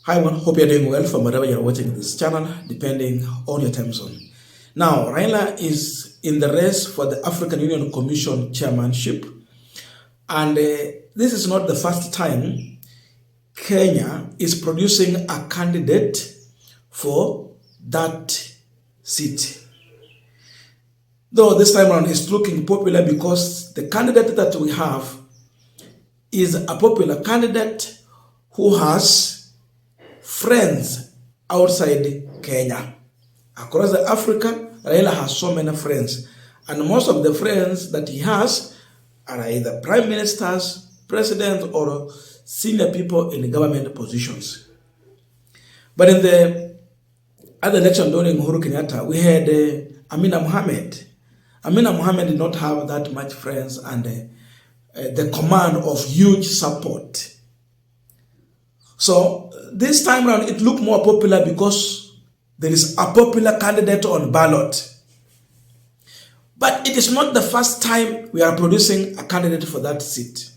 Hi everyone, hope you're doing well from wherever you're watching this channel, depending on your time zone. Now, Raila is in the race for the African Union Commission chairmanship, and this is not the first time Kenya is producing a candidate for that seat. Though this time around it's looking popular because the candidate that we have is a popular candidate who has friends outside Kenya. Across Africa, Raila has so many friends, and most of the friends that he has are either prime ministers, presidents, or senior people in government positions. But in the other election during Uhuru Kenyatta, we had Amina Mohamed. Amina Mohamed did not have that much friends and the command of huge support. So this time around, it looked more popular because there is a popular candidate on ballot. But it is not the first time we are producing a candidate for that seat.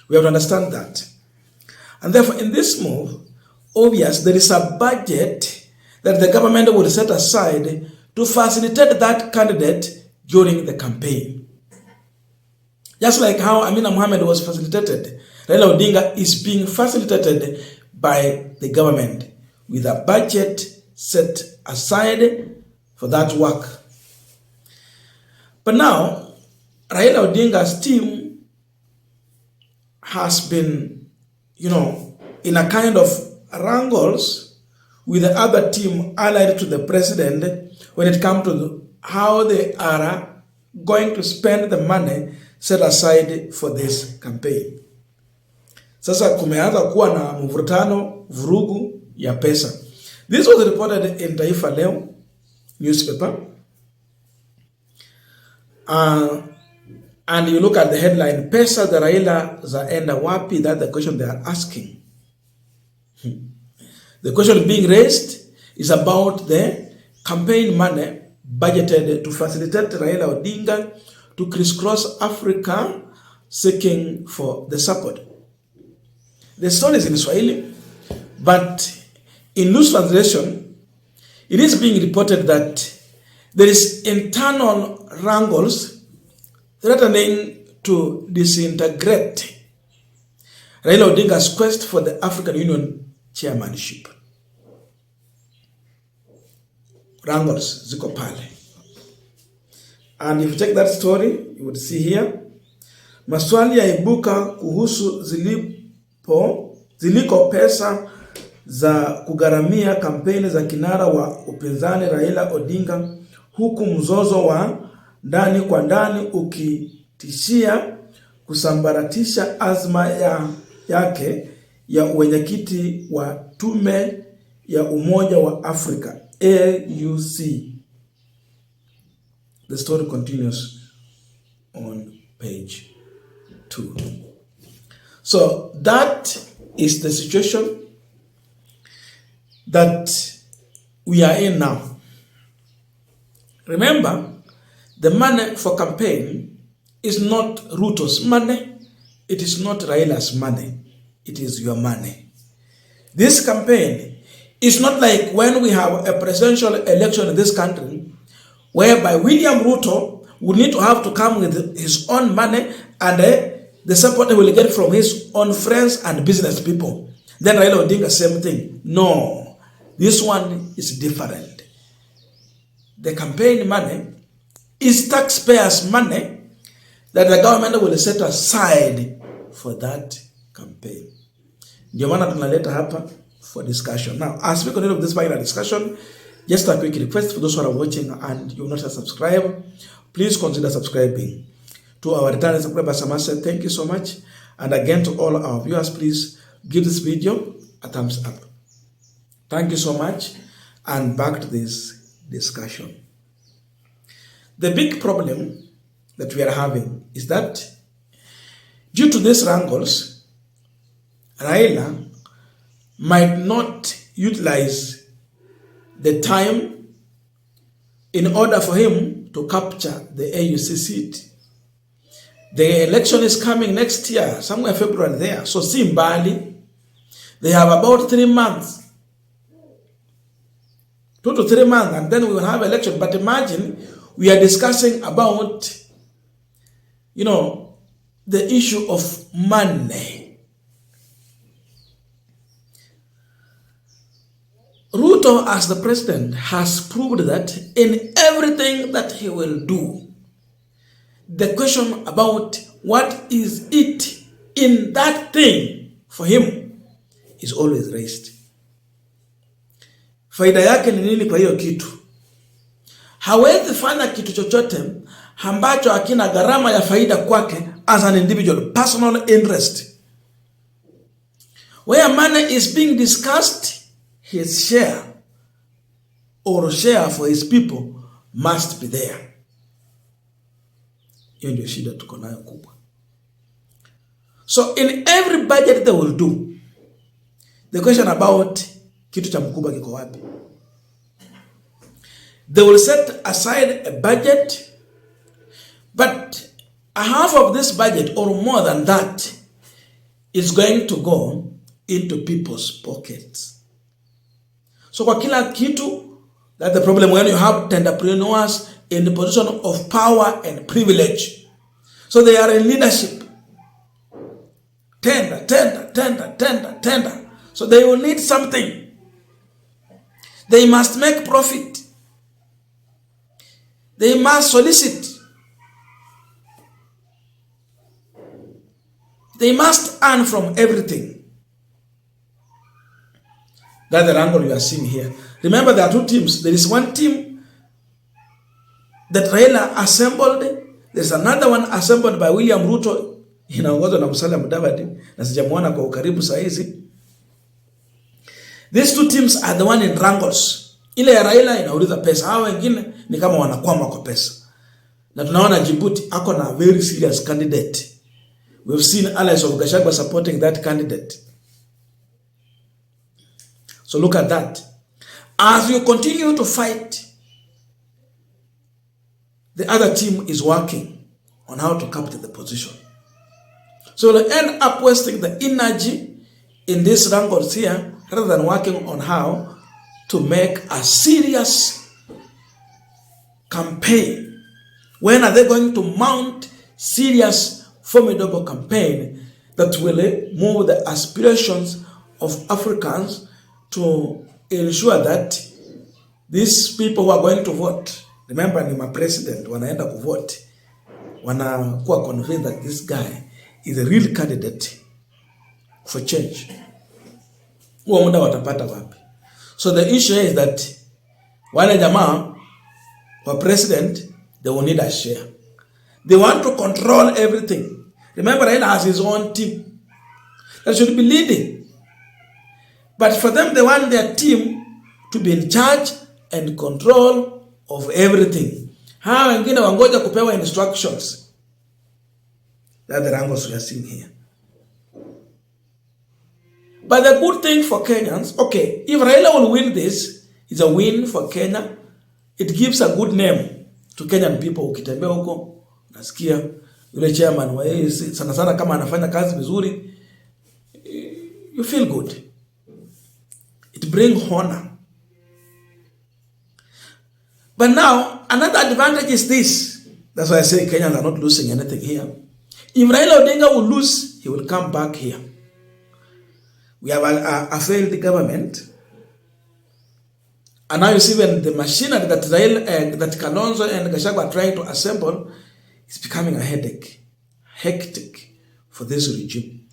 We have to understand that. And therefore, in this move, obvious, there is a budget that the government will set aside to facilitate that candidate during the campaign. Just like how Amina Mohamed was facilitated, Raila Odinga is being facilitated by the government with a budget set aside for that work. But now, Raila Odinga's team has been, in a kind of wrangles with the other team allied to the president when it comes to how they are going to spend the money set aside for this campaign. Sasa kumeanza kuwa na mvurutano, vurugu ya pesa. This was reported in Taifa Leo newspaper. And you look at the headline, Pesa za Raila zaenda wapi? That's the question they are asking. The question being raised is about the campaign money budgeted to facilitate Raila Odinga to crisscross Africa seeking for the support. The story is in Swahili, but in loose translation, it is being reported that there is internal wrangles threatening to disintegrate Raila Odinga's quest for the African Union chairmanship. Wrangles ziko pale. And if you check that story, you would see here, maswali yaibuka kuhusu ziliko pesa za kugharamia kampeni za kinara wa upinzani Raila Odinga, huku mzozo wa ndani kwa ndani ukitishia kusambaratisha azma yake ya uwenyekiti wa tume ya Umoja wa Afrika AUC. The story continues on page 2. So that is the situation that we are in now. Remember, the money for campaign is not Ruto's money. It is not Raila's money. It is your money. This campaign is not like when we have a presidential election in this country, whereby William Ruto would need to have to come with his own money and the support he will get from his own friends and business people. Then Raila Odinga, same thing. No, this one is different. The campaign money is taxpayers' money that the government will set aside for that campaign. Ndio maana tunaleta hapa for discussion. Now, as we continue with this final discussion, just a quick request for those who are watching and you have not subscribed, please consider subscribing. To our returning subscribers, I must say thank you so much. And again, to all our viewers, please give this video a thumbs up. Thank you so much. And back to this discussion. The big problem that we are having is that due to these wrangles, Raila might not utilize the time in order for him to capture the AUC seat. The election is coming next year, somewhere February there. So Simbali, they have about 3 months 2 to 3 months, and then we will have election. But imagine we are discussing about, the issue of money. Ruto, as the president, has proved that in everything that he will do, the question about what is it in that thing for him is always raised. Faida yake ni nini kwa hiyo kitu? Hawezi fanya kitu chochote ambacho hakina gharama ya faida kwake as an individual, personal interest. Where money is being discussed, his share or share for his people must be there. Hiyo ndio shida tuko nayo kubwa. So in every budget they will do, the question about kitu cha mkubwa kiko wapi? They will set aside a budget, but a half of this budget or more than that is going to go into people's pockets. So kwa kila kitu, that's the problem when you have entrepreneurs in the position of power and privilege. So they are in leadership. Tender. So they will need something. They must make profit. They must solicit. They must earn from everything. That's the angle you are seeing here. Remember, there are two teams. There is one team that Raila assembled. There's another one assembled by William Ruto. Inaongozwa na Musalia Mudavadi. Na sijamuona kwa ukaribu saa hizi. These two teams are the one in wrangles. Ile ya Raila inauliza pesa. Hao wengine ni kama wanakwama kwa pesa. Na tunaona Djibouti ako na very serious candidate. We've seen allies of Gachagua supporting that candidate. So look at that. As you continue to fight, the other team is working on how to capture the position. So we'll end up wasting the energy in these wrangles here rather than working on how to make a serious campaign. When are they going to mount serious, formidable campaign that will move the aspirations of Africans to ensure that these people who are going to vote, remember ni president, wanaenda kuvote, wanakuwa convinced that this guy is a real candidate for change. Huo muda watapata wapi? So the issue is that wale jamaa wa president, they will need a share. They want to control everything. Remember, Raila has his own team that should be leading. But for them, they want their team to be in charge and control of everything. Hawa wengine wangoja kupewa instructions. That's the angles we are seeing here. But the good thing for Kenyans, okay, if Raila will win this, it's a win for Kenya. It gives a good name to Kenyan people. Ukitembea huko, nasikia yule chairman wa AUC sana sana kama anafanya kazi vizuri, you feel good. It brings honor. But now, another advantage is this. That's why I say Kenyans are not losing anything here. If Raila Odinga will lose, he will come back here. We have a failed government. And now you see when the machinery that Raila and that Kalonzo and Gachagua are trying to assemble is becoming a headache, hectic for this regime.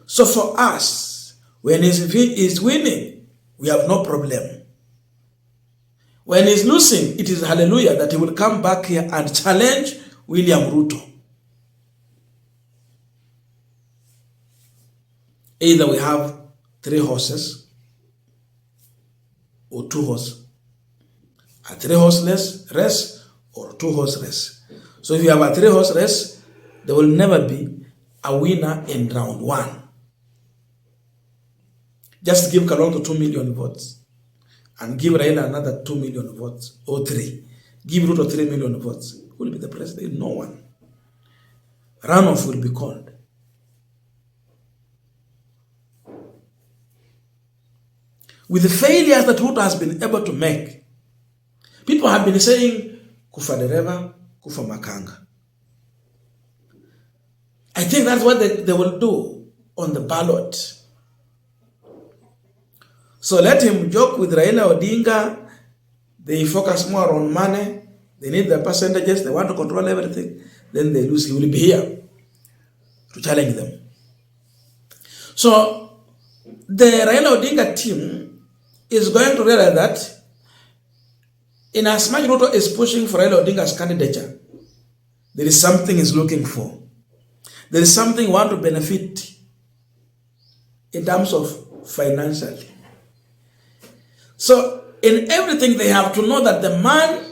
So for us, when he is winning, we have no problem. When he's losing, it is hallelujah that he will come back here and challenge William Ruto. Either we have 3 horses or 2 horses. A 3-horse race or 2-horse race. So if you have a 3-horse race, there will never be a winner in round 1. Just give Kalonzo 2 million votes and give Raila another 2 million votes or 3. Give Ruto 3 million votes. Who will be the president? No one. Runoff will be called. with the failures that Ruto has been able to make, people have been saying, kufa dereva, kufa makanga. I think that's what they will do on the ballot. So let him joke with Raila Odinga. They focus more on money. They need the percentages. They want to control everything. Then they lose. He will be here to challenge them. So the Raila Odinga team is going to realize that in as much Ruto is pushing for Raila Odinga's candidature, there is something he's looking for. There is something he wants to benefit in terms of financially. So in everything, they have to know that the man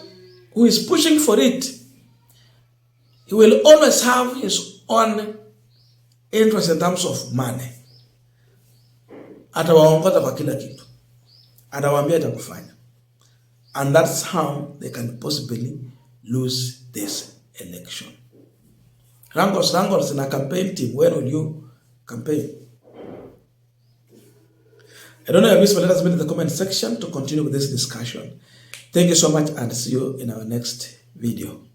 who is pushing for it, he will always have his own interest in terms of money. Atawaongoza kwa kila kitu. Atawaambia atakufanya. And that's how they can possibly lose this election. Rangos in a campaign team. Where will you campaign? I don't know if but let us meet in the comment section to continue with this discussion. Thank you so much and see you in our next video.